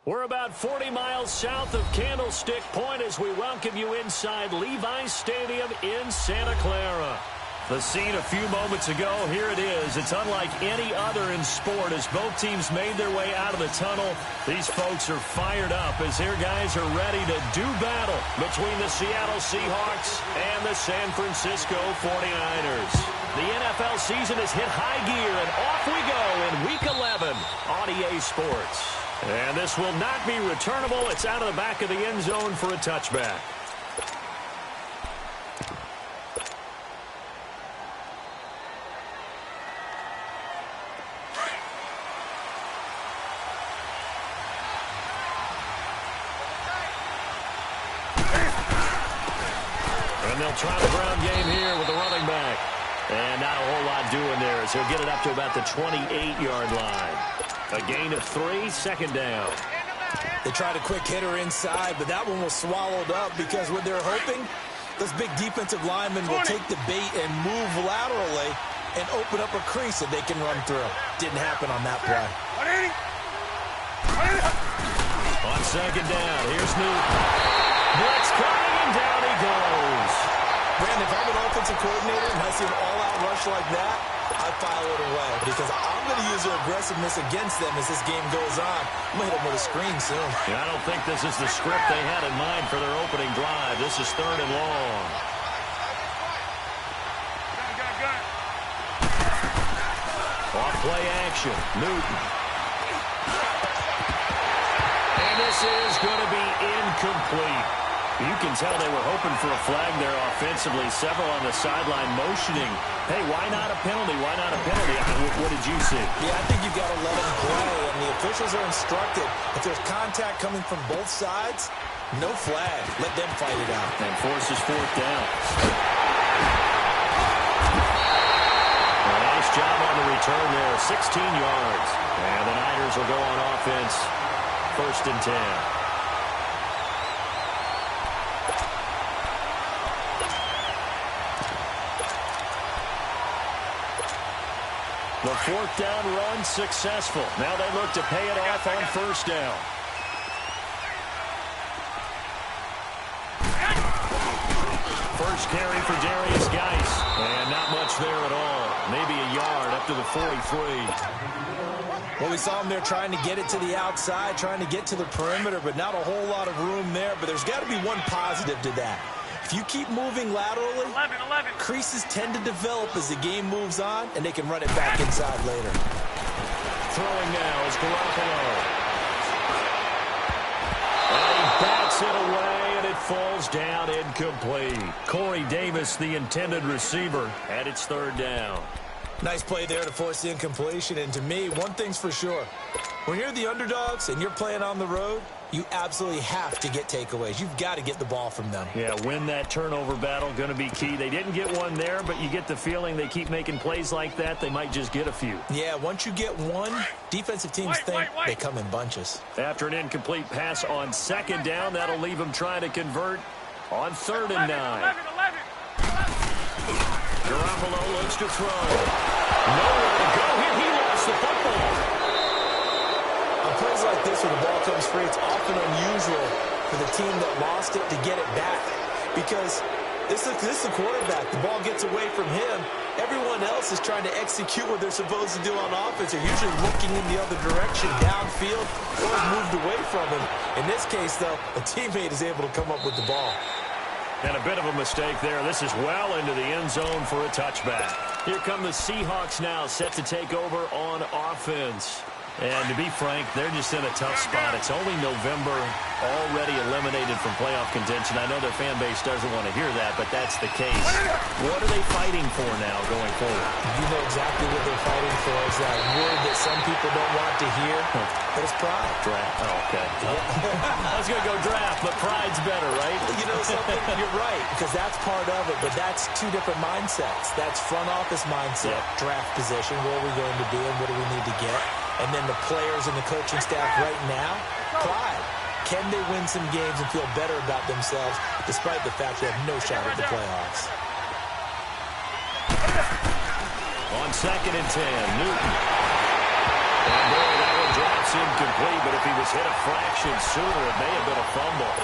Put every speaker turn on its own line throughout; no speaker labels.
We're about 40 miles south of Candlestick Point as we welcome you inside Levi's Stadium in Santa Clara. The scene a few moments ago, here it is. It's unlike any other in sport as both teams made their way out of the tunnel. These folks are fired up as their guys are ready to do battle between the Seattle Seahawks and the San Francisco 49ers. The NFL season has hit high gear, and off we go in Week 11 on EA Sports. And this will not be returnable. It's out of the back of the end zone for a touchback. And they'll try the ground game here with the running back. And not a whole lot doing there as he'll get it up to about the 28-yard line. A gain of 3, second down.
They tried a quick hitter inside, but that one was swallowed up because what they're hoping, those big defensive linemen will take the bait and move laterally and open up a crease that they can run through. Didn't happen on that play.
On second down, here's Newton. Blitz coming, and down he goes.
Brandon, if I'm an offensive coordinator and I see an all-out rush like that, I file it away because I'm going to use their aggressiveness against them as this game goes on. I'm going to hit them with a screen soon.
Yeah, I don't think this is the script they had in mind for their opening drive. This is 3rd and long. Off play action, Newton. And this is going to be incomplete. You can tell they were hoping for a flag there offensively. Several on the sideline motioning. Hey, why not a penalty? Why not a penalty? What did you see?
Yeah, I think you've got to let them play, and the officials are instructed. If there's contact coming from both sides, no flag. Let them fight it out.
And forces 4th down. Nice job on the return there. 16 yards. And the Niners will go on offense. 1st and 10. The 4th down run successful. Now they look to pay it off on 1st down. First carry for Darius Geis. And not much there at all. Maybe a yard up to the 43.
Well, we saw him there trying to get it to the outside, trying to get to the perimeter, but not a whole lot of room there. But there's got to be one positive to that. If you keep moving laterally, 11. Creases tend to develop as the game moves on, and they can run it back inside later.
Throwing now is Garoppolo. And he bats it away, and it falls down incomplete. Corey Davis, the intended receiver, and it's 3rd down.
Nice play there to force the incompletion, and to me, one thing's for sure. When you're the underdogs and you're playing on the road, you absolutely have to get takeaways. You've got to get the ball from them.
Yeah, win that turnover battle, going to be key. They didn't get one there, but you get the feeling they keep making plays like that, they might just get a few.
Yeah, once you get one, defensive teams think they come in bunches.
After an incomplete pass on 2nd down, that'll leave them trying to convert on 3rd and 9. Garoppolo looks to throw. Nowhere to go here. He lost the football.
On plays like this where the ball comes free, it's often unusual for the team that lost it to get it back because this is the quarterback. The ball gets away from him. Everyone else is trying to execute what they're supposed to do on offense. They're usually looking in the other direction, downfield, or moved away from him. In this case, though, a teammate is able to come up with the ball.
And a bit of a mistake there. This is well into the end zone for a touchback. Here come the Seahawks now, set to take over on offense. And to be frank, they're just in a tough spot. It's only November, already eliminated from playoff contention. I know their fan base doesn't want to hear that, but that's the case. What are they fighting for now going forward?
You know exactly what they're fighting for. Is that word that some people don't want to hear, but it's pride.
Draft. Oh, okay. I was going to go draft, but pride's better, right?
You know something? You're right, because that's part of it, but that's two different mindsets. That's front office mindset, draft position, where are we going to be and what do we need to get? And then the players and the coaching staff right now, pride. Can they win some games and feel better about themselves despite the fact they have no shot at the playoffs?
On 2nd and 10, Newton. And boy, that one drops It's incomplete, but if he was hit a fraction sooner, it may have been a fumble.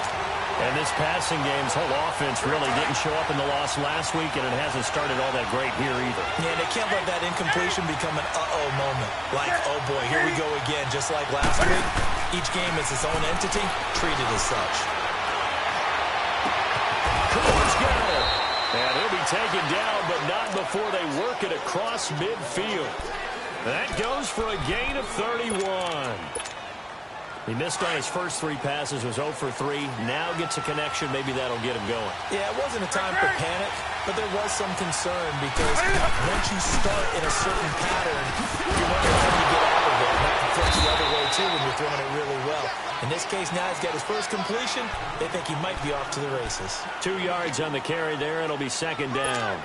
And this passing game's whole offense really didn't show up in the loss last week, and it hasn't started all that great here either.
Yeah, they can't let that incompletion become an uh-oh moment. Like, oh boy, here we go again. Just like last week, each game is its own entity, treated as such.
Cooper's got it. And he'll be taken down, but not before they work it across midfield. That goes for a gain of 31. He missed on his first 3 passes, was 0 for 3. Now gets a connection. Maybe that'll get him going.
Yeah, it wasn't a time for panic, but there was some concern because once you start in a certain pattern, you wonder how you get out of it. And that can flip the other way, too, when you're throwing it really well. In this case, now he's got his first completion. They think he might be off to the races.
2 yards on the carry there. It'll be second down.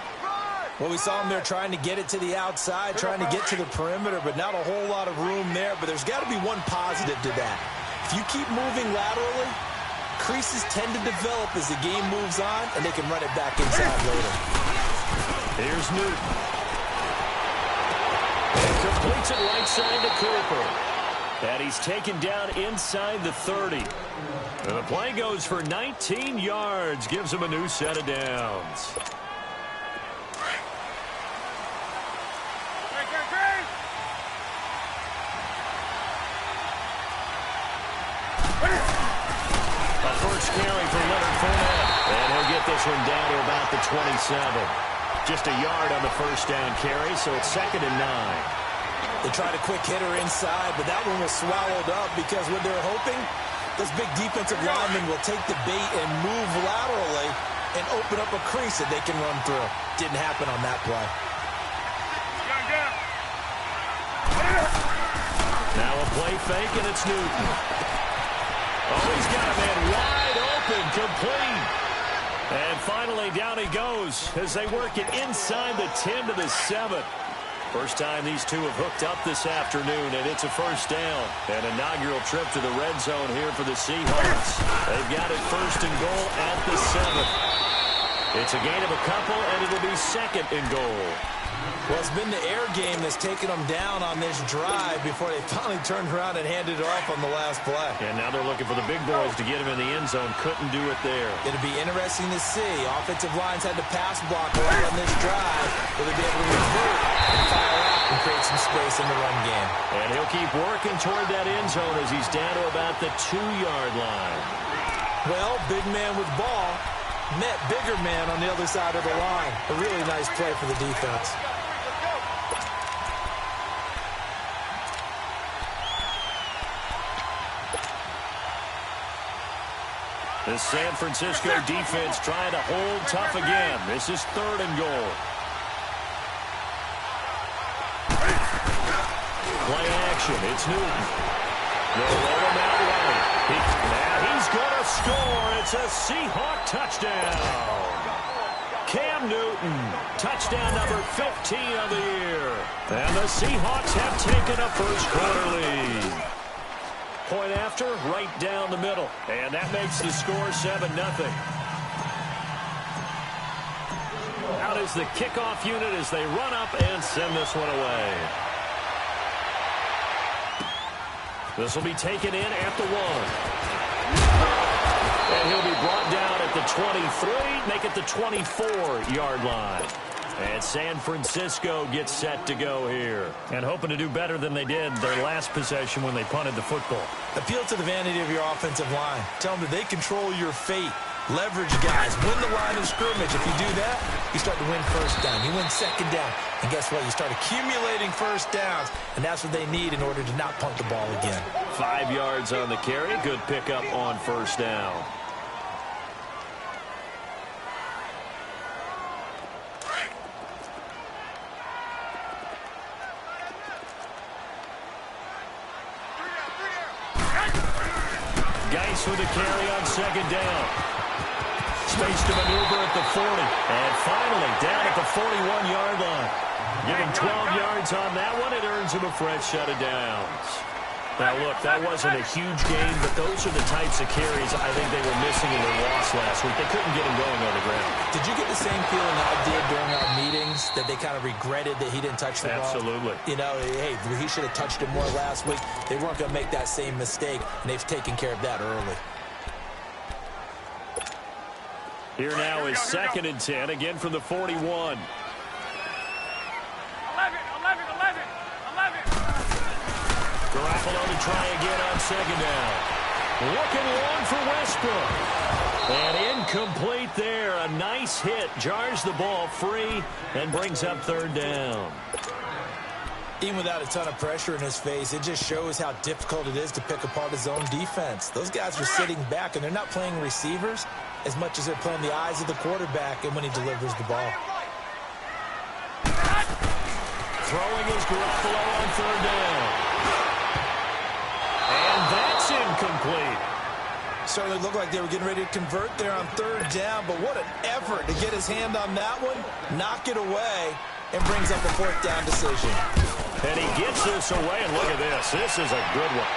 Well, we saw him there trying to get it to the outside, trying to get to the perimeter, but not a whole lot of room there. But there's got to be one positive to that. If you keep moving laterally, creases tend to develop as the game moves on, and they can run it back inside later.
Here's Newton. And completes it right side to Cooper. And he's taken down inside the 30. And the play goes for 19 yards, gives him a new set of downs. Carry for Leonard Fournette. And he'll get this one down to about the 27. Just a yard on the first down carry, so it's 2nd and 9.
They tried a quick hitter inside, but that one was swallowed up because what they're hoping, those big defensive linemen will take the bait and move laterally and open up a crease that they can run through. Didn't happen on that play.
Now a play fake, and it's Newton. Oh, he's got a man wide open, complete. And finally, down he goes as they work it inside the 10 to the 7. First time these two have hooked up this afternoon, and it's a first down. An inaugural trip to the red zone here for the Seahawks. They've got it 1st and goal at the 7. It's a gain of a couple, and it'll be 2nd and goal.
Well, it's been the air game that's taken them down on this drive before they finally turned around and handed it off on the last play.
And now they're looking for the big boys to get him in the end zone. Couldn't do it there.
It'll be interesting to see. Offensive lines had to pass block a lot on this drive. Will they be able to revert and fire out and create some space in the run game?
And he'll keep working toward that end zone as he's down to about the 2-yard line.
Well, big man with ball met bigger man on the other side of the line. A really nice play for the defense.
The San Francisco defense trying to hold tough again. This is 3rd and goal. Play action. It's Newton. They'll roll him out right. Now he's going to score. It's a Seahawk touchdown. Cam Newton, touchdown number 15 of the year. And the Seahawks have taken a first-quarter lead. Point after, right down the middle. And that makes the score 7-0. Out is the kickoff unit as they run up and send this one away. This will be taken in at the 1. And he'll be brought down at the 23, make it the 24-yard line. And San Francisco gets set to go here. And hoping to do better than they did their last possession when they punted the football.
Appeal to the vanity of your offensive line. Tell them that they control your fate. Leverage guys. Win the line of scrimmage. If you do that, you start to win first down. You win 2nd down. And guess what? You start accumulating first downs. And that's what they need in order to not punt the ball again.
5 yards on the carry. Good pickup on first down. Geis with a carry on 2nd down. Space to maneuver at the 40. And finally down at the 41-yard line. Give him 12 yards on that one. It earns him a fresh set of downs. Now, look, that wasn't a huge gain, but those are the types of carries I think they were missing in their loss last week. They couldn't get him going on the ground.
Did you get the same feeling I did during our meetings that they kind of regretted that he didn't touch the ball?
Absolutely.
You know, hey, he should have touched it more last week. They weren't going to make that same mistake, and they've taken care of that early.
Here now is 2nd and 10, again from the 41.
11.
Garoppolo to try again on 2nd down. Looking long for Westbrook. And incomplete there. A nice hit. Jars the ball free and brings up 3rd down.
Even without a ton of pressure in his face, it just shows how difficult it is to pick apart his own defense. Those guys are sitting back, and they're not playing receivers as much as they're playing the eyes of the quarterback and when he delivers the ball.
Throwing is Garoppolo on 3rd down. And that's incomplete.
Certainly looked like they were getting ready to convert there on 3rd down, but what an effort to get his hand on that one, knock it away, and brings up a 4th down decision.
And he gets this away, and look at this. This is a good one.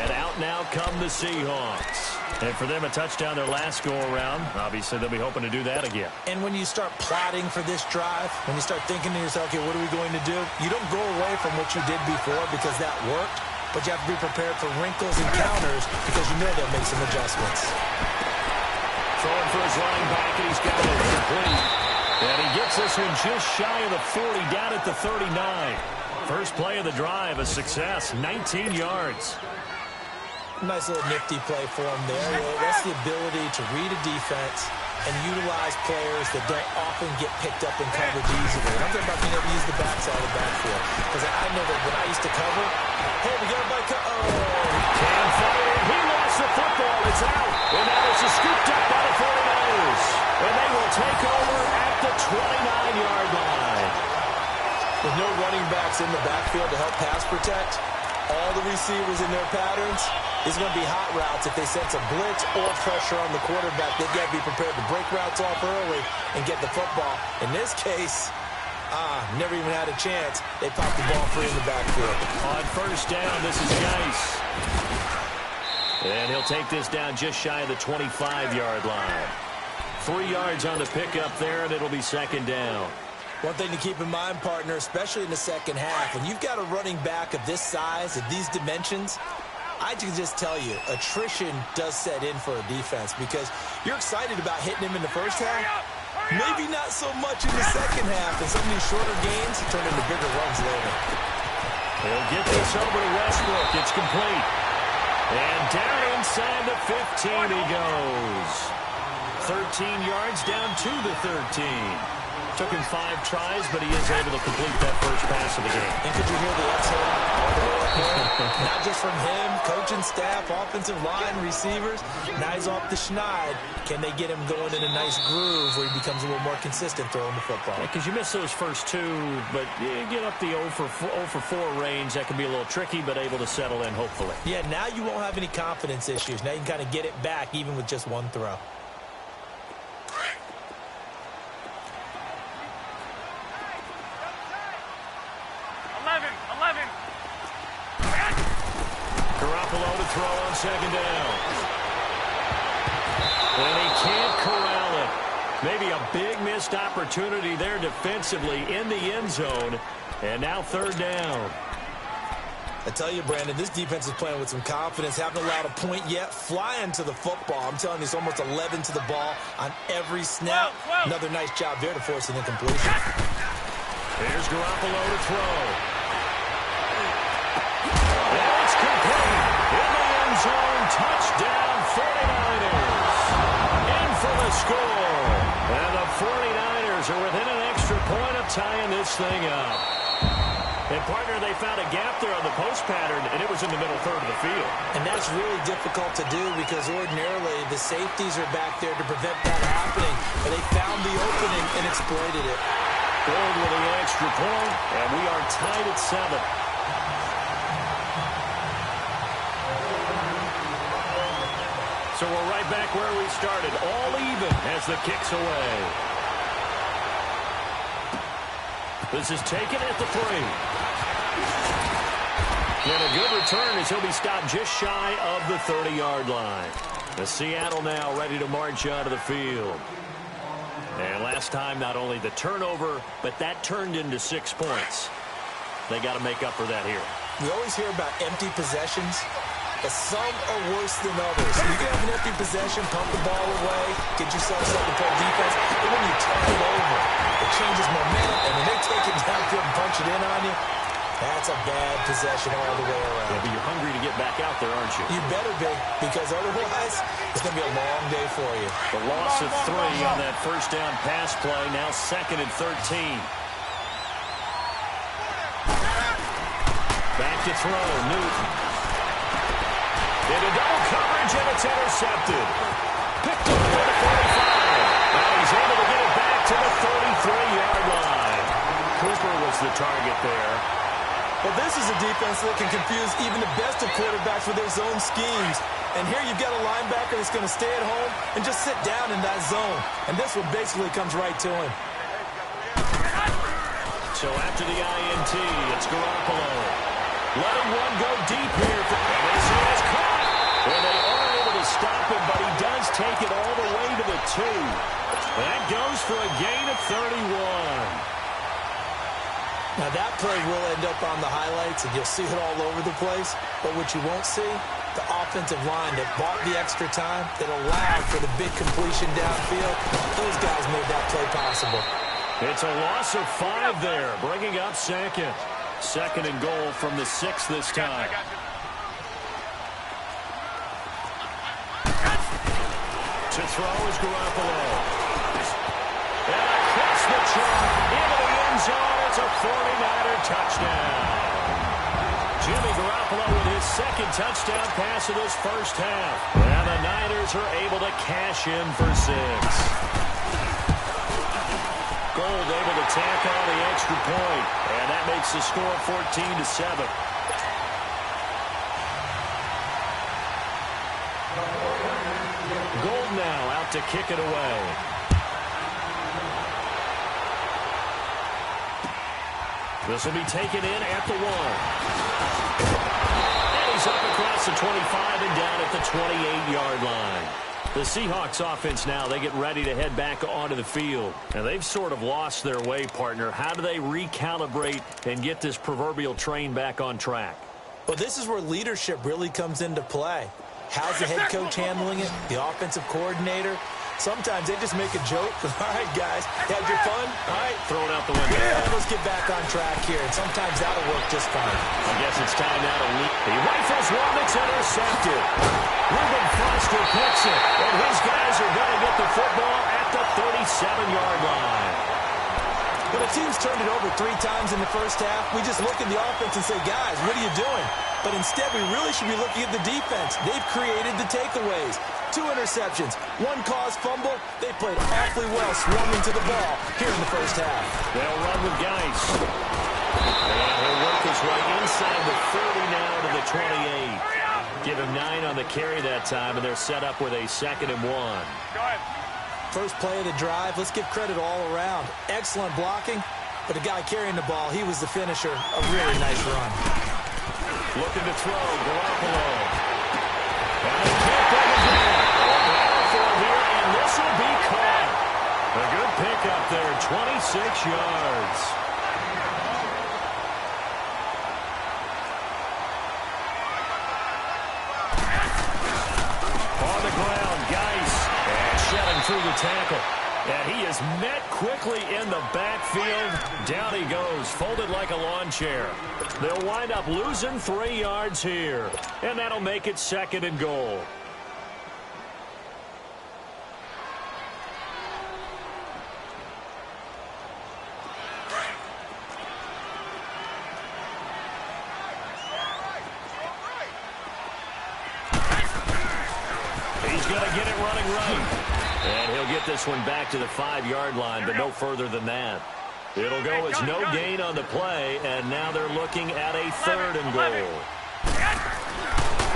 And out now come the Seahawks. And for them, a touchdown their last go-around. Obviously, they'll be hoping to do that again.
And when you start plotting for this drive, when you start thinking to yourself, okay, what are we going to do? You don't go away from what you did before because that worked, but you have to be prepared for wrinkles and counters because you know they'll make some adjustments.
Throwing for his running back, and he's got it complete. And he gets this one just shy of the 40, down at the 39. First play of the drive, a success, 19 yards.
Nice little nifty play for him there. That's the ability to read a defense and utilize players that don't often get picked up in coverage easily. And I'm talking about being able to use the backside of the backfield. Because I know that when I used to cover, hey, we got a bike.
Can't find it. He lost the football. It's out. And now it's scooped up by the 49ers. And they will take over at the 29-yard line.
With no running backs in the backfield to help pass protect, all the receivers in their patterns, is going to be hot routes. If they sense a blitz or pressure on the quarterback, they've got to be prepared to break routes off early and get the football. In this case, never even had a chance. They popped the ball free in the backfield.
On 1st down, this is Geis. And he'll take this down just shy of the 25-yard line. 3 yards on the pickup there, and it'll be 2nd down.
One thing to keep in mind, partner, especially in the second half, when you've got a running back of this size, of these dimensions, I can just tell you, attrition does set in for a defense because you're excited about hitting him in the first half. Maybe not so much in the second half, and some of these shorter gains turn into bigger runs later.
He'll get this over to Westbrook. It's complete. And down inside the 15 he goes. 13 yards down to the 13. Took him 5 tries, but he is able to complete that first pass of the game.
And could you hear the exhale all the way up there? Not just from him, coaching staff, offensive line, receivers. Now he's off the schneid. Can they get him going in a nice groove where he becomes a little more consistent throwing the football?
Because you miss those first 2, but you get up the 0 for 4 range. That can be a little tricky, but able to settle in, hopefully.
Yeah, now you won't have any confidence issues. Now you can kind of get it back even with just 1 throw.
Garoppolo to throw on 2nd down. And he can't corral it. Maybe a big missed opportunity there defensively in the end zone. And now 3rd down.
I tell you, Brandon, this defense is playing with some confidence. Haven't allowed a point yet. Flying to the football. I'm telling you, it's almost 11 to the ball on every snap. Another nice job there to force an incompletion.
Here's Garoppolo to throw. And it's complete. In the end zone, touchdown 49ers. In for the score. And the 49ers are within an extra point of tying this thing up. And, partner, they found a gap there on the post pattern, and it was in the middle third of the field.
And that's really difficult to do because ordinarily the safeties are back there to prevent that happening. But they found the opening and exploited it.
Ford with the extra point, and we are tied at 7. So we're right back where we started, all even as the kick's away. This is taken at the 3. And a good return as he'll be stopped just shy of the 30-yard line. The Seattle now ready to march onto the field. And last time, not only the turnover, but that turned into 6 points. They got to make up for that here.
We always hear about empty possessions, but some are worse than others. You can have an empty possession, pump the ball away, get yourself something to play defense, but when you turn it over, it changes momentum, and when they take it downfield and punch it in on you, that's a bad possession all the way around.
Yeah, but you're hungry to get back out there, aren't you?
You better be, because otherwise, it's going to be a long day for you.
The loss of 3 on that first down pass play, now 2nd and 13. Back to throw, Newton. Into double coverage, and it's intercepted. Picked up at the 45. And he's able to get it back to the 33-yard line. Cooper was the target there.
Well, this is a defense that can confuse even the best of quarterbacks with their zone schemes. And here you've got a linebacker that's going to stay at home and just sit down in that zone. And this one basically comes right to him.
So after the INT, it's Garoppolo. Letting one go deep here. And this is caught. And they are able to stop him, but he does take it all the way to the 2. That goes for a gain of 31.
Now, that play will end up on the highlights, and you'll see it all over the place. But what you won't see, the offensive line that bought the extra time, that allowed for the big completion downfield, those guys made that play possible.
It's a loss of 5 there, bringing up 2nd. 2nd and goal from the 6 this time. To throw is Garoppolo. And across the chalk, into the end zone. It's a 49er touchdown. Jimmy Garoppolo with his 2nd touchdown pass of this first half. And the Niners are able to cash in for 6. Gold able to tack on the extra point. And that makes the score 14-7. Gold now out to kick it away. This will be taken in at the 1. And he's up across the 25 and down at the 28-yard line. The Seahawks offense now, they get ready to head back onto the field. And they've sort of lost their way, partner. How do they recalibrate and get this proverbial train back on track?
Well, this is where leadership really comes into play. How's the head coach handling it? The offensive coordinator? Sometimes they just make a joke. All right, guys, had your fun? All right.
Throw it out the window.
Yeah, let's get back on track here. And sometimes that'll work just fine.
I guess it's time now to lead. He rifles one that's intercepted. Reuben Foster picks it. And his guys are going to get the football at the 37-yard line.
When a team's turned it over 3 times in the first half, we just look at the offense and say, guys, what are you doing? But instead, we really should be looking at the defense. They've created the takeaways. 2 interceptions, 1 caused fumble. They played awfully well swarming to the ball here in the first half.
They'll run with Geis. And he'll work his way inside the 30 now to the 28. Give him 9 on the carry that time, and they're set up with a 2nd and 1.
Go ahead.
First play of the drive, let's give credit all around. Excellent blocking, but the guy carrying the ball, he was the finisher. A really nice run.
Looking to throw, Garoppolo. And he can't bring it down. Here, and this will be caught. A good pickup there, 26 yards. On the ground, Geis. And shedding through the tackle. And he is met quickly in the backfield. Down he goes, folded like a lawn chair. They'll wind up losing 3 yards here. And that'll make it 2nd and goal. He's going to get it running right. And he'll get this one back to the 5-yard line, but no further than that. It'll go as no gain on the play, and now they're looking at a 3rd and goal.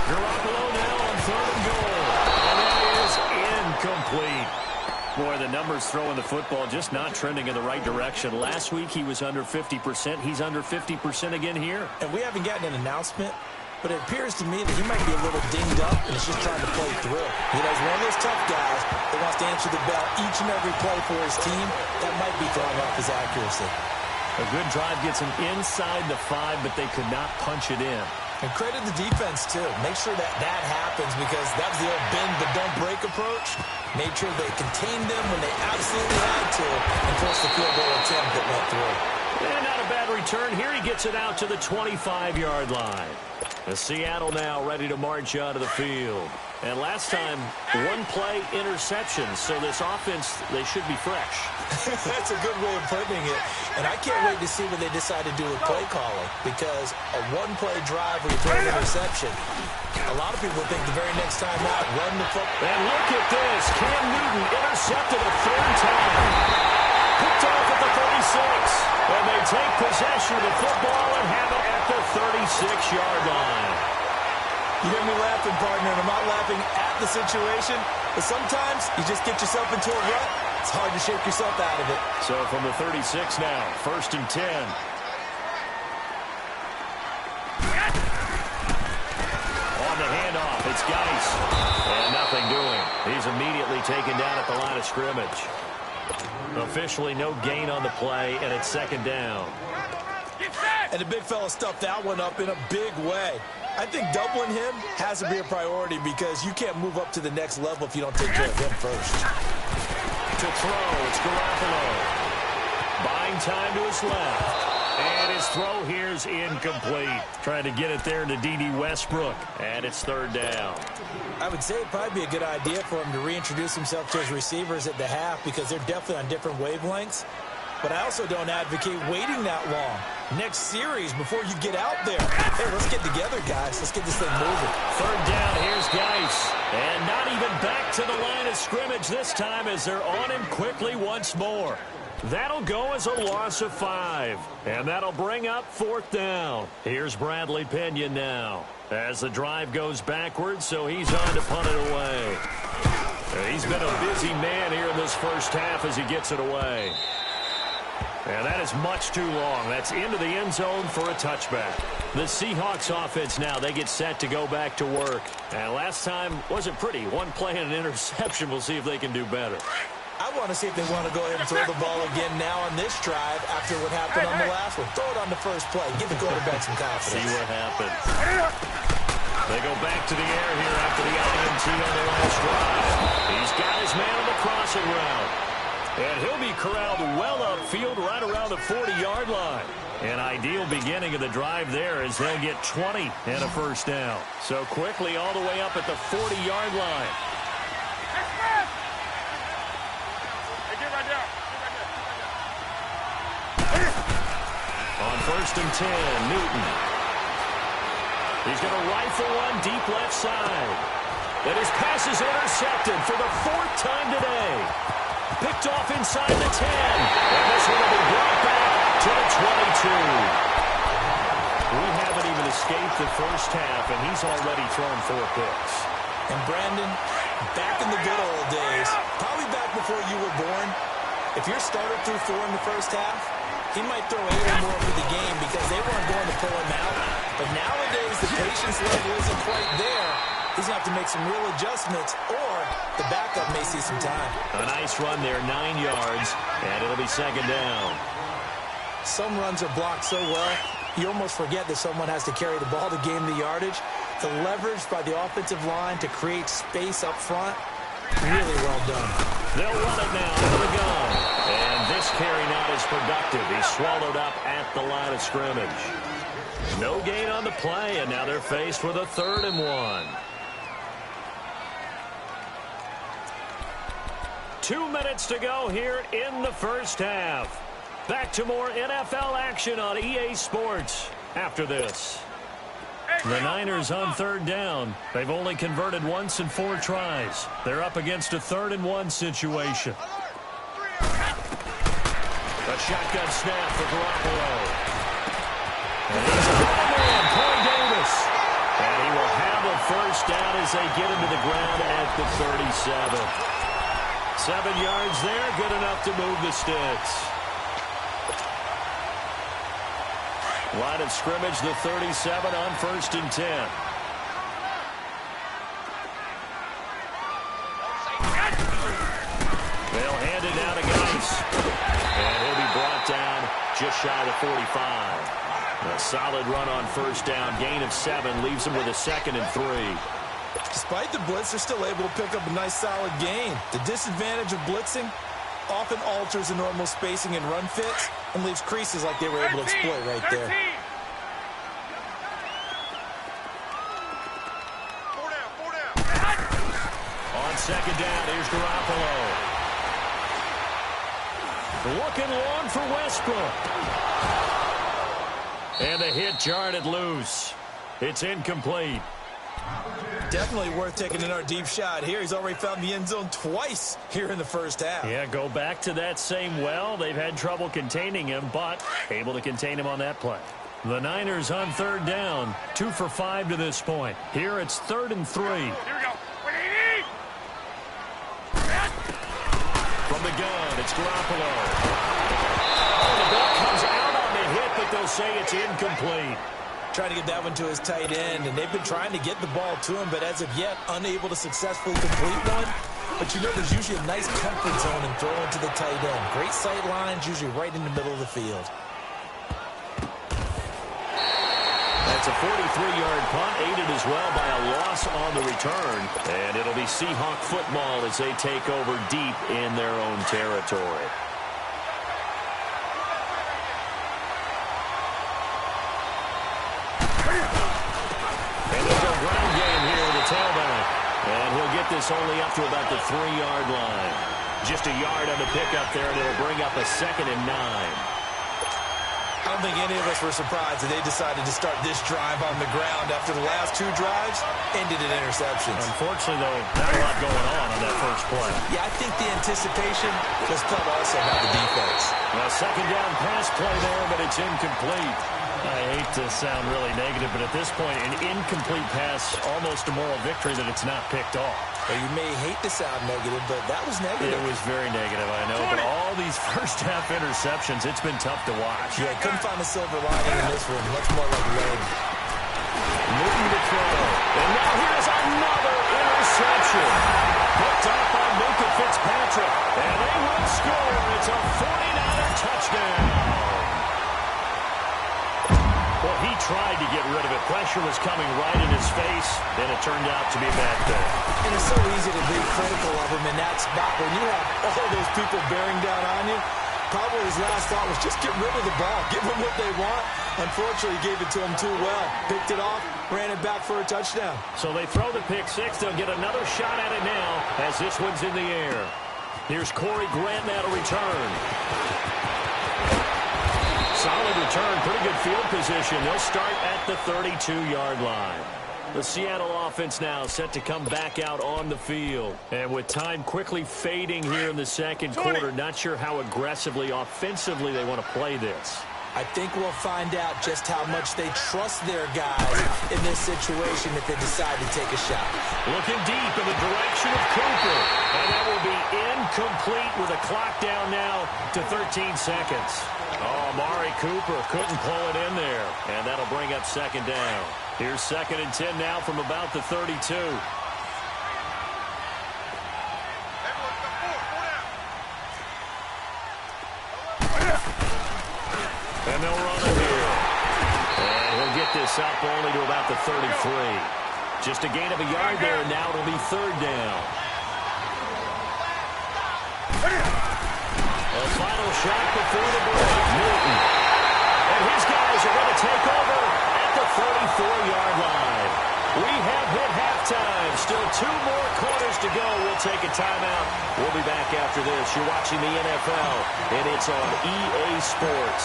Garoppolo now on 3rd and goal. And that is incomplete. Boy, the numbers throwing the football just not trending in the right direction. Last week he was under 50%. He's under 50% again here.
And we haven't gotten an announcement, but it appears to me that he might be a little dinged up and is just trying to play through. You know, he's one of those tough guys that wants to answer the bell each and every play for his team. That might be throwing off his accuracy.
A good drive gets him inside the 5, but they could not punch it in.
And credit the defense, too. Make sure that that happens because that was the old bend but don't break approach. Made sure they contained them when they absolutely had to and forced the field goal attempt that went through.
And not a bad return. Here he gets it out to the 25-yard line. The Seattle now ready to march out of the field. And last time, one-play interception, so this offense, they should be fresh.
That's a good way of putting it. And I can't wait to see what they decide to do with play calling because a one-play drive where you throw an interception, a lot of people think the very next time out, run the football.
And look at this. Cam Newton intercepted a third time. Picked off at the 36. And they take possession of the football and have it at the 36-yard line.
You hear me laughing, partner, and I'm not laughing at the situation, but sometimes you just get yourself into a rut. It's hard to shake yourself out of it.
So from the 36 now, 1st and 10. On the handoff, it's Geis. And nothing doing. He's immediately taken down at the line of scrimmage. Officially no gain on the play, and it's 2nd down.
And the big fella stuffed that one up in a big way. I think doubling him has to be a priority because you can't move up to the next level if you don't take care of him first.
To throw, it's Garoppolo. Buying time to his left. And his throw here's incomplete. Trying to get it there to D.D. Westbrook. And it's 3rd down.
I would say it'd probably be a good idea for him to reintroduce himself to his receivers at the half because they're definitely on different wavelengths. But I also don't advocate waiting that long. Next series before you get out there. Hey, let's get together, guys. Let's get this thing moving.
3rd down, here's Geis. And not even back to the line of scrimmage this time as they're on him quickly once more. That'll go as a loss of 5. And that'll bring up 4th down. Here's Bradley Pinion now. As the drive goes backwards, so he's on to punt it away. He's been a busy man here in this first half as he gets it away. And that is much too long. That's into the end zone for a touchback. The Seahawks offense now, they get set to go back to work. And last time wasn't pretty. One play and an interception. We'll see if they can do better.
I want to see if they want to go ahead and throw the ball again now on this drive after what happened on the last one. Throw it on the first play. Give the quarterback some confidence.
See what happens. They go back to the air here after the INT on the last drive. He's got his man on the crossing route. And he'll be corralled well upfield right around the 40-yard line. An ideal beginning of the drive there as they'll get 20 and a first down. So quickly all the way up at the 40-yard line. On 1st and 10, Newton. He's going to rifle one deep left side. And his pass is intercepted for the 4th time today. Picked off inside the 10. And this one will be brought back to the 22. We haven't even escaped the first half, and he's already thrown 4 picks.
And Brandon, back in the good old days, probably back before you were born, if your starter threw 4 in the first half, he might throw 8 or more for the game because they weren't going to pull him out. But nowadays, the patience level isn't quite there. He's going to have to make some real adjustments, or the backup may see some time.
A nice run there, 9 yards, and it'll be 2nd down.
Some runs are blocked so well, you almost forget that someone has to carry the ball to gain the yardage. The leverage by the offensive line to create space up front, really well done.
They'll run it now into the gun. And this carry not as productive. He's swallowed up at the line of scrimmage. No gain on the play, and now they're faced with a 3rd and 1. 2 minutes to go here in the first half. Back to more NFL action on EA Sports after this. The Niners on 3rd down. They've only converted once in 4 tries. They're up against a 3rd and 1 situation. A shotgun snap for Garoppolo. And he's a man, Corey Davis. And he will have a first down as they get him to the ground at the 37. 7 yards there, good enough to move the sticks. Line of scrimmage, the 37 on 1st and 10. They'll hand it down to Geis. And he'll be brought down just shy of the 45. A solid run on 1st down. Gain of 7 leaves him with a 2nd and 3.
Despite the blitz, they're still able to pick up a nice solid gain. The disadvantage of blitzing often alters the normal spacing and run fits and leaves creases like they were able to exploit right there.
On 2nd down, here's Garoppolo. Looking long for Westbrook. And the hit jarred it loose. It's incomplete.
Definitely worth taking another deep shot here. He's already found the end zone twice here in the 1st half.
Yeah, go back to that same well. They've had trouble containing him, but able to contain him on that play. The Niners on 3rd down, 2 for 5 to this point. Here it's 3rd and 3.
Here we go.
From the gun, it's Garoppolo. Oh, the ball comes out on the hit, but they'll say it's incomplete.
Trying to get that one to his tight end, and they've been trying to get the ball to him, but as of yet, unable to successfully complete one. But you know there's usually a nice comfort zone in throwing to the tight end. Great sight lines, usually right in the middle of the field.
That's a 43-yard punt, aided as well by a loss on the return. And it'll be Seahawk football as they take over deep in their own territory. And they'll go ground game here with the tailback. And he'll get this only up to about the 3-yard line. Just a yard on the pickup there, and it'll bring up a 2nd and 9.
I don't think any of us were surprised that they decided to start this drive on the ground after the last 2 drives ended in interceptions.
Unfortunately, though, not a lot going on that first play.
Yeah, I think the anticipation was felt also by the defense.
Well, 2nd down pass play there, but it's incomplete. I hate to sound really negative, but at this point, an incomplete pass, almost a moral victory that it's not picked off.
Well, you may hate to sound negative, but that was negative.
It was very negative, I know, but all these first-half interceptions, it's been tough to watch.
Yeah, couldn't find a silver lining in this one. Much more like lead.
Moving to throw. And now here's another interception. Picked up by Minka Fitzpatrick. And they will score. It's a 49er touchdown. Well, he tried to get rid of it. Pressure was coming right in his face, and it turned out to be a bad thing.
And it's so easy to be critical of him in that spot. When you have all those people bearing down on you, probably his last thought was just get rid of the ball. Give them what they want. Unfortunately, he gave it to them too well. Picked it off, ran it back for a touchdown.
So they throw the pick six. They'll get another shot at it now as this one's in the air. Here's Corey Grant now to return. Solid return, pretty good field position. They'll start at the 32-yard line. The Seattle offense now set to come back out on the field. And with time quickly fading here in the second quarter, not sure how aggressively, offensively they want to play this.
I think we'll find out just how much they trust their guys in this situation if they decide to take a shot.
Looking deep in the direction of Cooper. And that will be incomplete with a clock down now to 13 seconds. Oh, Amari Cooper couldn't pull it in there. And that'll bring up 2nd down. Here's 2nd and 10 now from about the 32. And they'll run it here. And he'll get this up only to about the 33. Just a gain of a yard there, and now it'll be 3rd down. A final shot before the break. Newton. And his guys are going to take over at the 34-yard line. We have hit halftime. Still 2 more quarters to go. We'll take a timeout. We'll be back after this. You're watching the NFL, and it's on EA Sports.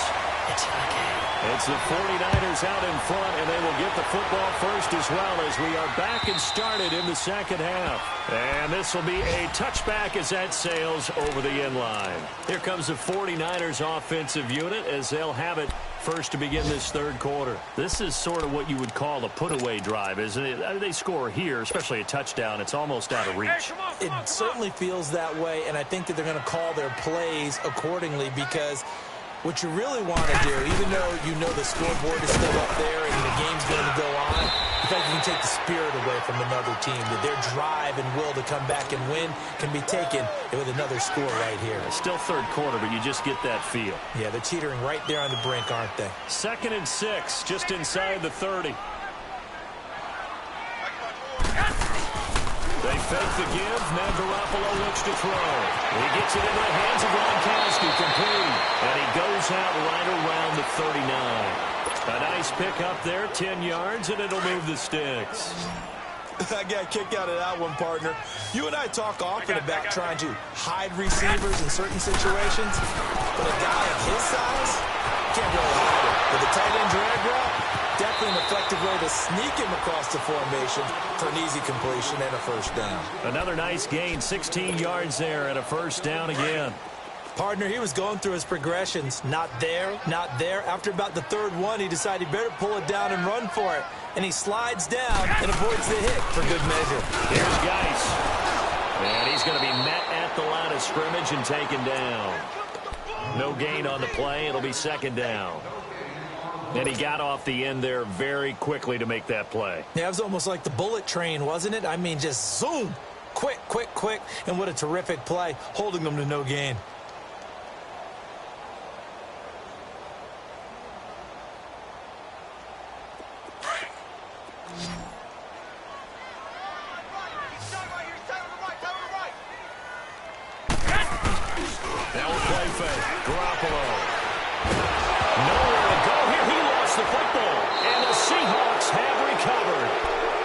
It's the 49ers out in front, and they will get the football first as well as we are back and started in the second half. And this will be a touchback as that sails over the end line. Here comes the 49ers offensive unit as they'll have it first to begin this third quarter. This is sort of what you would call a put-away drive, isn't it? I mean, they score here, especially a touchdown. It's almost out of reach.
It certainly feels that way, and I think that they're going to call their plays accordingly because what you really want to do, even though you know the scoreboard is still up there and the game's going to go on, in fact, you can take the spirit away from another team, that their drive and will to come back and win can be taken with another score right here.
It's still third quarter, but you just get that feel.
Yeah, they're teetering right there on the brink, aren't they?
2nd and 6, just inside the 30. They fake the give. Now Garoppolo looks to throw. He gets it into the hands of Gronkowski, complete. And he goes out right around the 39. A nice pick up there, 10 yards, and it'll move the sticks.
I got a kick out of that one, partner. You and I talk often about trying to hide receivers in certain situations, but a guy of his size can't really hide it. With a tight end drag route, definitely an effective way to sneak him across the formation for an easy completion and a first down.
Another nice gain, 16 yards there, and a first down again.
Partner, he was going through his progressions. Not there, not there. After about the third one, he decided he better pull it down and run for it. And he slides down and avoids the hit for good measure.
Here's Geis. And he's going to be met at the line of scrimmage and taken down. No gain on the play. It'll be second down. And he got off the end there very quickly to make that play.
Yeah, it was almost like the bullet train, wasn't it? I mean, just zoom. Quick, quick, quick. And what a terrific play, holding them to no gain.
Garoppolo. Nowhere to go here. He lost the football. And the Seahawks have recovered.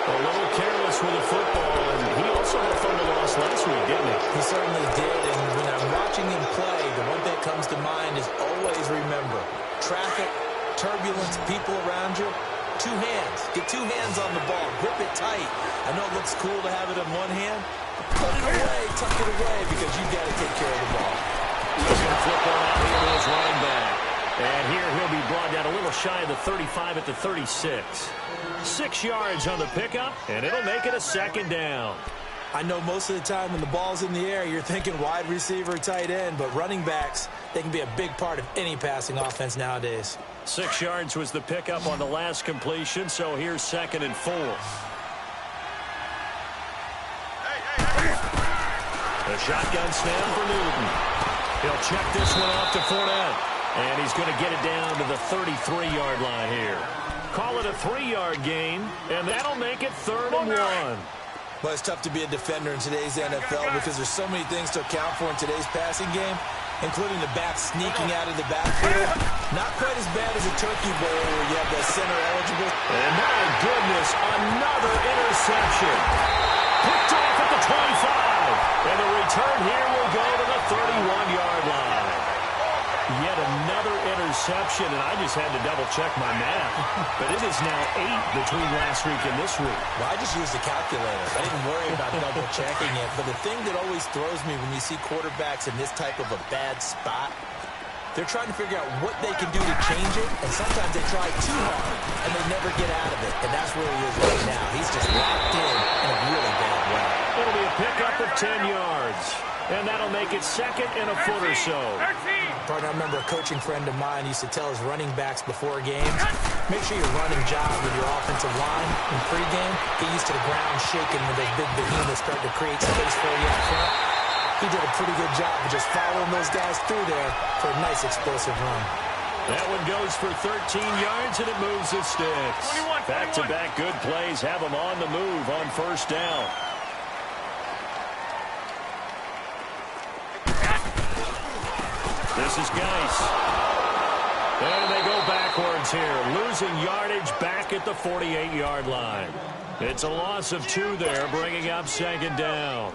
A little careless with the football. And he also had a fumble loss last week, didn't he?
He certainly did. And when I'm watching him play, the one thing that comes to mind is always remember, traffic, turbulence, people around you, two hands. Get two hands on the ball. Grip it tight. I know it looks cool to have it in one hand. Put it away, tuck it away, because you've got to take care of the ball.
He's going to flip one out here to his running back. And here he'll be brought down a little shy of the 35 at the 36. 6 yards on the pickup, and it'll make it a second down.
I know most of the time when the ball's in the air, you're thinking wide receiver, tight end, but running backs, they can be a big part of any passing offense nowadays.
6 yards was the pickup on the last completion, so here's 2nd and 4. A shotgun snap for Newton. He'll check this one off to Fournette. And he's going to get it down to the 33-yard line here. Call it a 3-yard gain, and that'll make it 3rd and 1.
Well, it's tough to be a defender in today's NFL because there's so many things to account for in today's passing game, including the back sneaking out of the backfield. Not quite as bad as a turkey bowl where you have the center eligible.
And my goodness, another interception. Picked off at the 25. And the return here will go to the 31-yard line. Yet another interception, and I just had to double-check my math. But it is now 8 between last week and this week.
Well, I just used a calculator. I didn't worry about double-checking it. But the thing that always throws me when you see quarterbacks in this type of a bad spot, they're trying to figure out what they can do to change it, and sometimes they try too hard, and they never get out of it. And that's where he is right now. He's just locked in a really bad way.
It'll be a pickup of 10 yards. And that'll make it 2nd and a foot or so.
Partner, I remember a coaching friend of mine used to tell his running backs before games, make sure you're running job with your offensive line in pregame. Get used to the ground shaking when those big behemoths start to create space for you up front. He did a pretty good job of just following those guys through there for a nice explosive run.
That one goes for 13 yards, and it moves the sticks. Back-to-back good plays have them on the move on first down. This is Geis. And they go backwards here, losing yardage back at the 48-yard line. It's a loss of 2 there, bringing up 2nd down.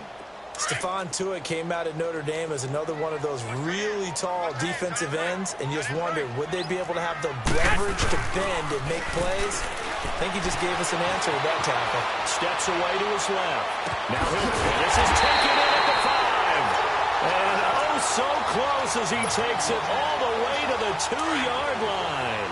Stephon Tuitt came out of Notre Dame as another one of those really tall defensive ends, and you just wondered, would they be able to have the leverage to bend and make plays? I think he just gave us an answer with that tackle.
Steps away to his left. Now this is taken in at the 5. And oh, so close as he takes it all the way to the 2-yard line.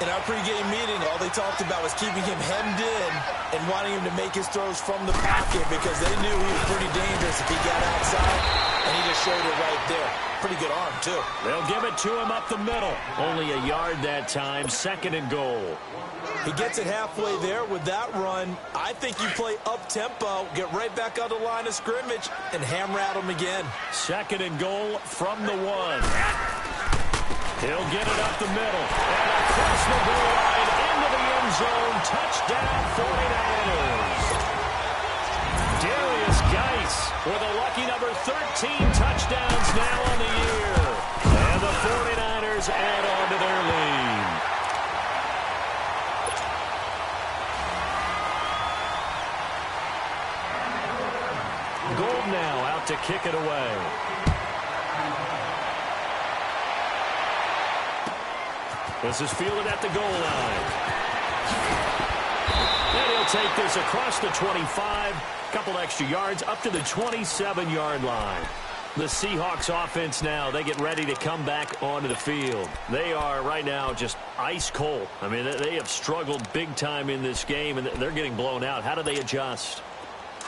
In our pregame meeting, all they talked about was keeping him hemmed in and wanting him to make his throws from the pocket because they knew he was pretty dangerous if he got outside, and he just showed it right there. Pretty good arm, too.
They'll give it to him up the middle. Only a yard that time, 2nd and goal.
He gets it halfway there with that run. I think you play up-tempo, get right back on the line of scrimmage, and hammer at him again.
2nd and goal from the 1. He'll get it up the middle. And across the goal line into the end zone. Touchdown, 49ers. Darius Geis with a lucky number 13 touchdowns now on the year. And the 49ers add on to their lead. Gold now out to kick it away. This is fielded at the goal line. And he'll take this across the 25. Couple extra yards up to the 27-yard line. The Seahawks offense now, they get ready to come back onto the field. They are right now just ice cold. I mean, they have struggled big time in this game, and they're getting blown out. How do they adjust?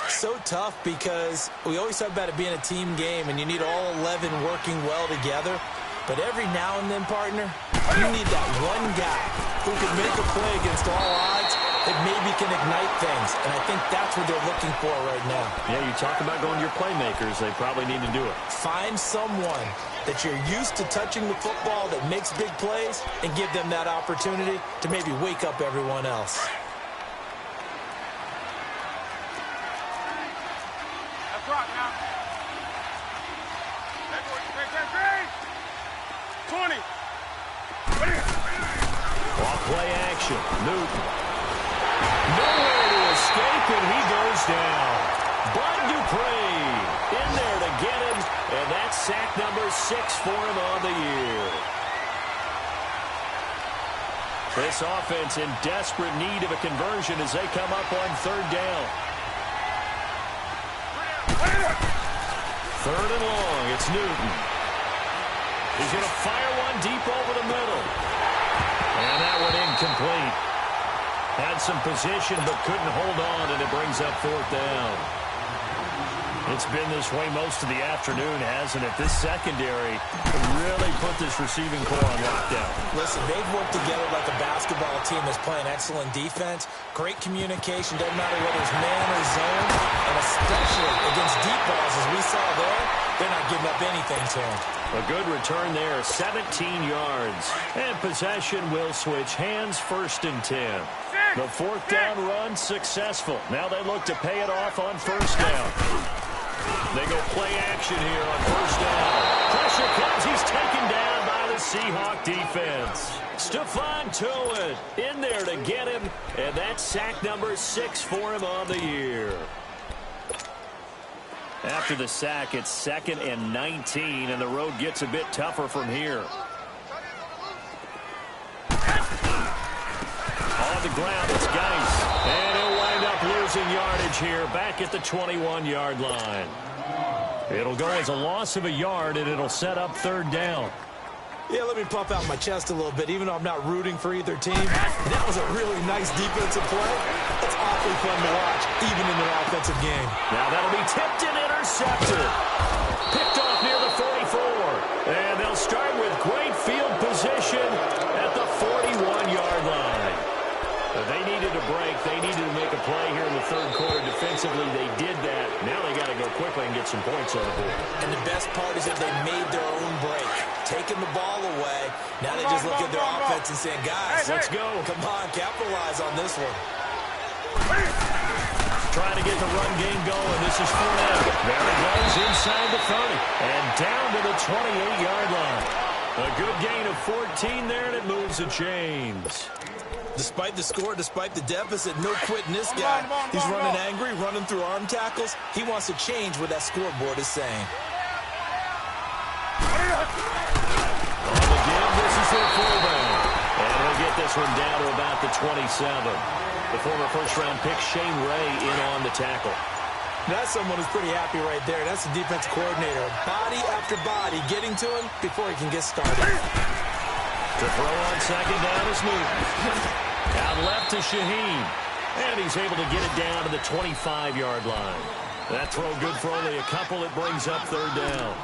So tough because we always talk about it being a team game, and you need all 11 working well together. But every now and then, partner, you need that one guy who can make a play against all odds that maybe can ignite things. And I think that's what they're looking for right now.
Yeah, you talk about going to your playmakers. They probably need to do it.
Find someone that you're used to touching the football that makes big plays and give them that opportunity to maybe wake up everyone else.
That's right now. 20.
Off play action. Newton. Nowhere to escape, and he goes down. Bud Dupree in there to get him, and that's sack number 6 for him on the year. This offense in desperate need of a conversion as they come up on 3rd down. 3rd and long. It's Newton. He's going to fire one deep over the middle. And that one incomplete. Had some position but couldn't hold on, and it brings up 4th down. It's been this way most of the afternoon, hasn't it? This secondary really put this receiving core on lockdown.
Listen, they've worked together like a basketball team that's playing excellent defense. Great communication, doesn't matter whether it's man or zone. And especially against deep balls, as we saw there, they're not giving up anything to him.
A good return there, 17 yards. And possession will switch hands, 1st and 10. The 4th down run successful. Now they look to pay it off on 1st down. They go play action here on 1st down. Pressure comes. He's taken down by the Seahawk defense. Stephon Tuitt in there to get him. And that's sack number 6 for him on the year. After the sack, it's 2nd and 19, and the road gets a bit tougher from here. On the ground, it's Geis. And he'll wind up losing yardage here back at the 21-yard line. It'll go as a loss of a yard, and it'll set up 3rd down.
Yeah, let me puff out my chest a little bit, even though I'm not rooting for either team. That was a really nice defensive play. It's awfully fun to watch, even in an offensive game.
Now that'll be tipped and intercepted. Picked off near the 44. And they'll start with great field position at the 41-yard line. They needed a break. They needed to make a play here in the 3rd quarter. Defensively, they did that. Now they got to go quickly and get some points on the board.
And the best part is that they made their own break. Taking the ball away. Now they just look at their offense and saying, guys,
let's go.
Come on, capitalize on this one.
Trying to get the run game going. This is Fournette. There he goes inside the 30. And down to the 28-yard line. A good gain of 14 there, and it moves the chains.
Despite the score, despite the deficit, no quitting this guy. He's running angry, running through arm tackles. He wants to change what that scoreboard is saying.
On the give, this is their fullback. And we'll get this one down to about the 27. The former first-round pick, Shane Ray, in on the tackle.
That's someone who's pretty happy right there. That's the defense coordinator. Body after body getting to him before he can get started.
To throw on second down is Newton. Out left to Shaheen. And he's able to get it down to the 25-yard line. That throw good for only a couple. It brings up third down.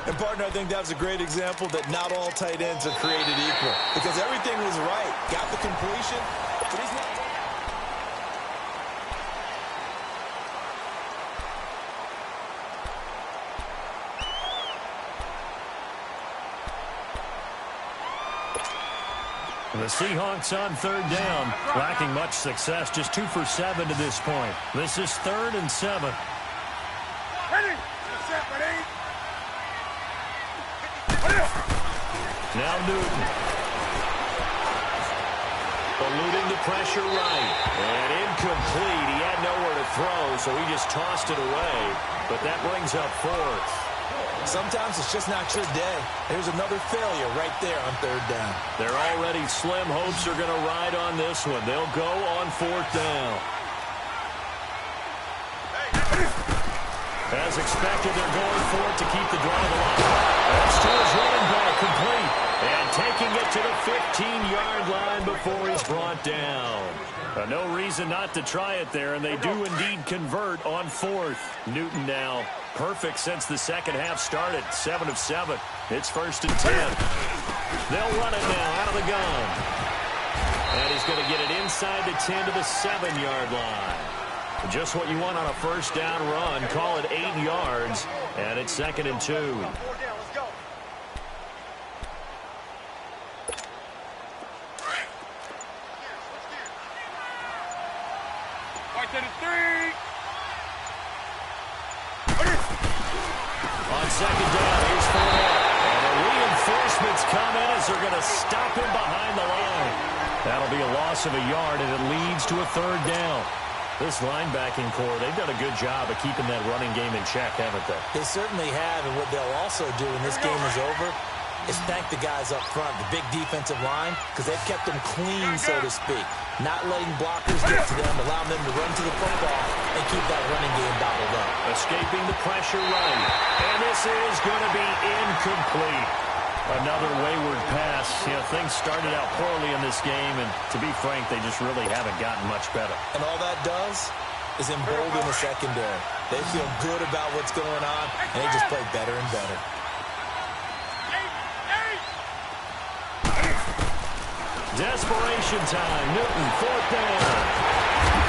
And, partner, I think that's a great example that not all tight ends are created equal. Because everything was right. Got the completion, but he's not...
The Seahawks on third down, lacking much success, just 2 for 7 to this point. This is 3rd and 7. Now Newton. Eluding the pressure right. And incomplete. He had nowhere to throw, so he just tossed it away. But that brings up 4th.
Sometimes it's just not your day. There's another failure right there on third down.
Their already slim hopes are going to ride on this one. They'll go on 4th down. As expected, they're going for it to keep the drive alive. That's to his running back, complete. And taking it to the 15-yard line before he's brought down. No reason not to try it there, and they do indeed convert on 4th. Newton now perfect since the second half started. 7 of 7. It's 1st and 10. They'll run it now out of the gun. And he's going to get it inside the 10 to the 7-yard line. Just what you want on a first down run. Call it 8 yards, and it's 2nd and 2. On second down, here's Fournette. And the reinforcements come in as they're going to stop him behind the line. That'll be a loss of a yard, and it leads to a 3rd down. This linebacking core, they've done a good job of keeping that running game in check, haven't they?
They certainly have, and what they'll also do when this game is over is thank the guys up front, the big defensive line, because they've kept them clean, so to speak. Not letting blockers get to them, allowing them to run to the football and keep that running game bottled up.
Escaping the pressure right. And this is going to be incomplete. Another wayward pass. You know, things started out poorly in this game, and to be frank, they just really haven't gotten much better.
And all that does is embolden the secondary. They feel good about what's going on, and they just play better and better.
Desperation time. Newton, 4th down.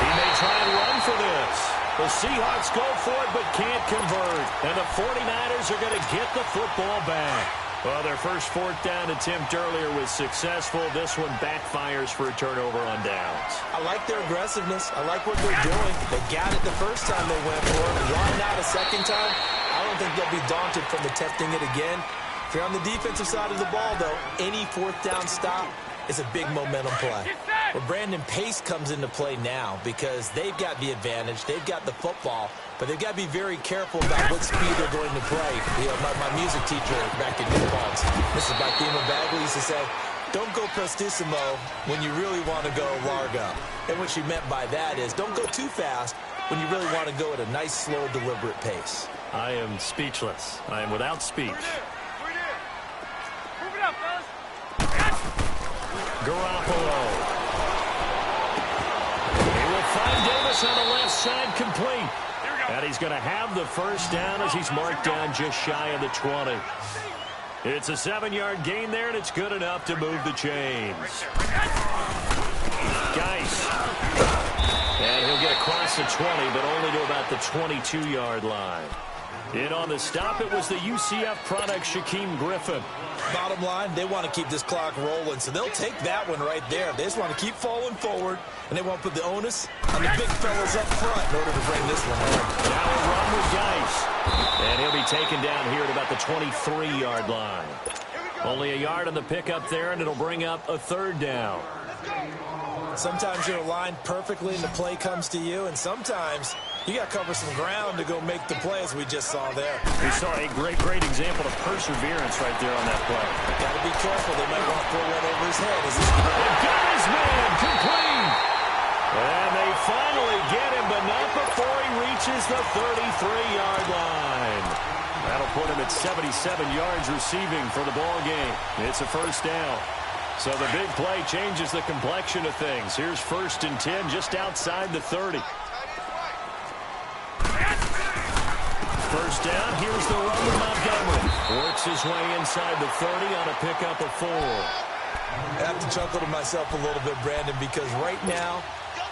He may try and run for this. The Seahawks go for it but can't convert. And the 49ers are going to get the football back. Well, their first 4th down attempt earlier was successful. This one backfires for a turnover on downs.
I like their aggressiveness. I like what they're doing. They got it the first time they went for it. Why not a second time? I don't think they'll be daunted from attempting it again. If you're on the defensive side of the ball, though, any 4th down stop is a big momentum play. Well, Brandon, pace comes into play now because they've got the advantage. They've got the football, but they've got to be very careful about what speed they're going to play. You know, my music teacher back in New Paltz, Mrs. Bathema Bagley, used to say, don't go prestissimo when you really want to go largo. And what she meant by that is don't go too fast when you really want to go at a nice, slow, deliberate pace.
I am speechless. I am without speech. Garoppolo. He will find Davis on the left side, complete. And he's going to have the first down as he's marked down just shy of the 20. It's a 7-yard gain there, and it's good enough to move the chains. Geis. And he'll get across the 20, but only to about the 22-yard line. In on the stop, it was the UCF product, Shaquem Griffin.
Bottom line, they want to keep this clock rolling, so they'll take that one right there. They just want to keep falling forward, and they want to put the onus on the big fellas up front in order to bring this one home.
Now a run with Geis. And he'll be taken down here at about the 23-yard line. Only a yard on the pickup there, and it'll bring up a 3rd down.
Sometimes you're aligned perfectly and the play comes to you, and sometimes you got to cover some ground to go make the play, as we just saw there.
We saw a great example of perseverance right there on that play.
Got to be careful. They might want to throw one over his head.
Got his man complete. And they finally get him, but not before he reaches the 33-yard line. That'll put him at 77 yards receiving for the ball game. It's a first down. So the big play changes the complexion of things. Here's 1st and 10 just outside the 30. First down, here's the run to Montgomery. Works his way inside the 30 on a pickup of 4.
I have to chuckle to myself a little bit, Brandon, because right now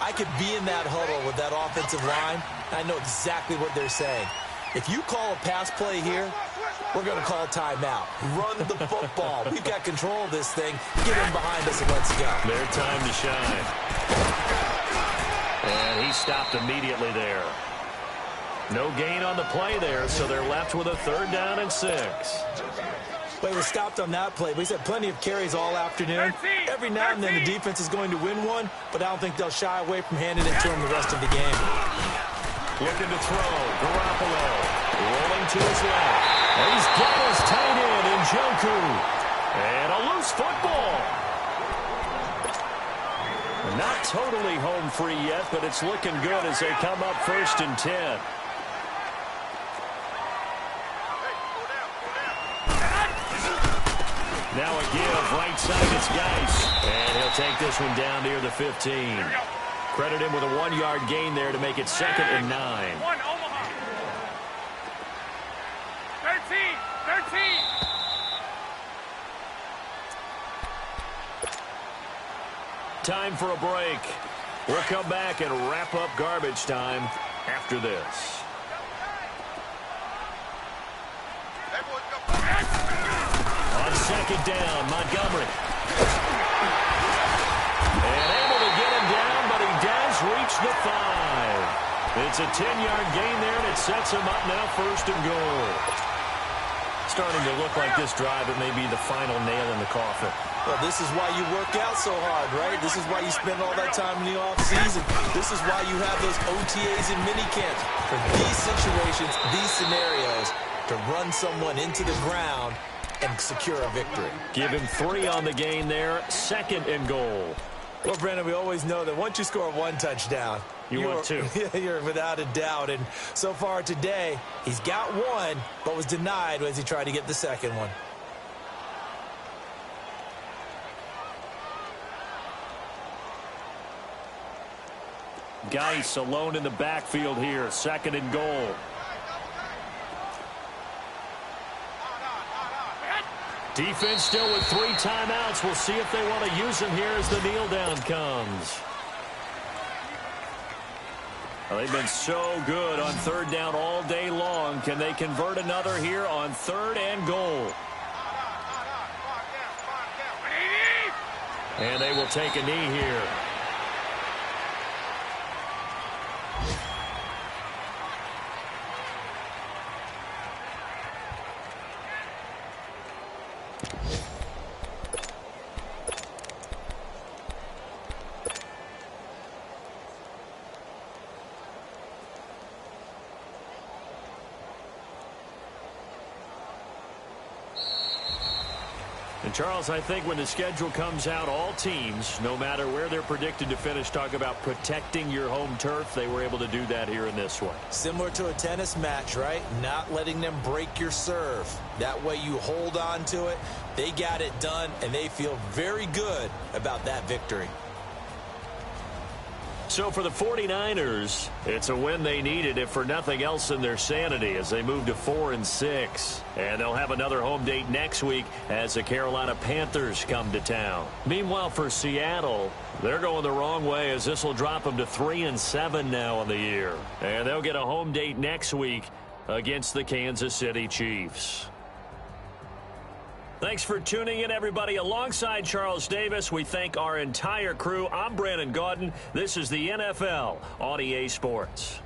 I could be in that huddle with that offensive line. I know exactly what they're saying. If you call a pass play here, we're going to call timeout. Run the football. We've got control of this thing. Get in behind us and let's go.
Their time to shine. And he stopped immediately there. No gain on the play there, so they're left with a 3rd down and 6.
Well, he was stopped on that play, but he's had plenty of carries all afternoon. Every now and then the defense is going to win one, but I don't think they'll shy away from handing it to him the rest of the game.
Looking to throw. Garoppolo rolling to his left. He's got his tight end in Njoku. And a loose football. Not totally home free yet, but it's looking good as they come up 1st and 10. Now a give, right side, it's Geis. And he'll take this one down near the 15. Credit him with a 1-yard gain there to make it 2nd and 9.
1 Omaha. 13.
Time for a break. We'll come back and wrap up garbage time after this. On 2nd down, Montgomery. And able to get him down, but he does reach the 5. It's a 10-yard gain there, and it sets him up now 1st and goal. Starting to look like this drive, it may be the final nail in the coffin.
Well, this is why you work out so hard, right? This is why you spend all that time in the offseason. This is why you have those OTAs and minicamps. For these situations, these scenarios, to run someone into the ground and secure a victory.
Give him 3 on the gain there, 2nd and goal.
Well, Brandon, we always know that once you score 1 touchdown,
you want 2.
You're without a doubt. And so far today, he's got 1, but was denied as he tried to get the 2nd one.
Geis alone in the backfield here, 2nd and goal. Defense still with 3 timeouts. We'll see if they want to use them here as the kneel down comes. Well, they've been so good on 3rd down all day long. Can they convert another here on 3rd and goal? And they will take a knee here. And Charles, I think when the schedule comes out, all teams, no matter where they're predicted to finish, talk about protecting your home turf. They were able to do that here in this one.
Similar to a tennis match, right? Not letting them break your serve. That way you hold on to it. They got it done, and they feel very good about that victory.
So for the 49ers, it's a win they needed, if for nothing else in their sanity, as they move to 4-6. And they'll have another home date next week as the Carolina Panthers come to town. Meanwhile, for Seattle, they're going the wrong way, as this will drop them to 3-7 now on the year. And they'll get a home date next week against the Kansas City Chiefs. Thanks for tuning in, everybody. Alongside Charles Davis, we thank our entire crew. I'm Brandon Gaudin. This is the NFL on EA Sports.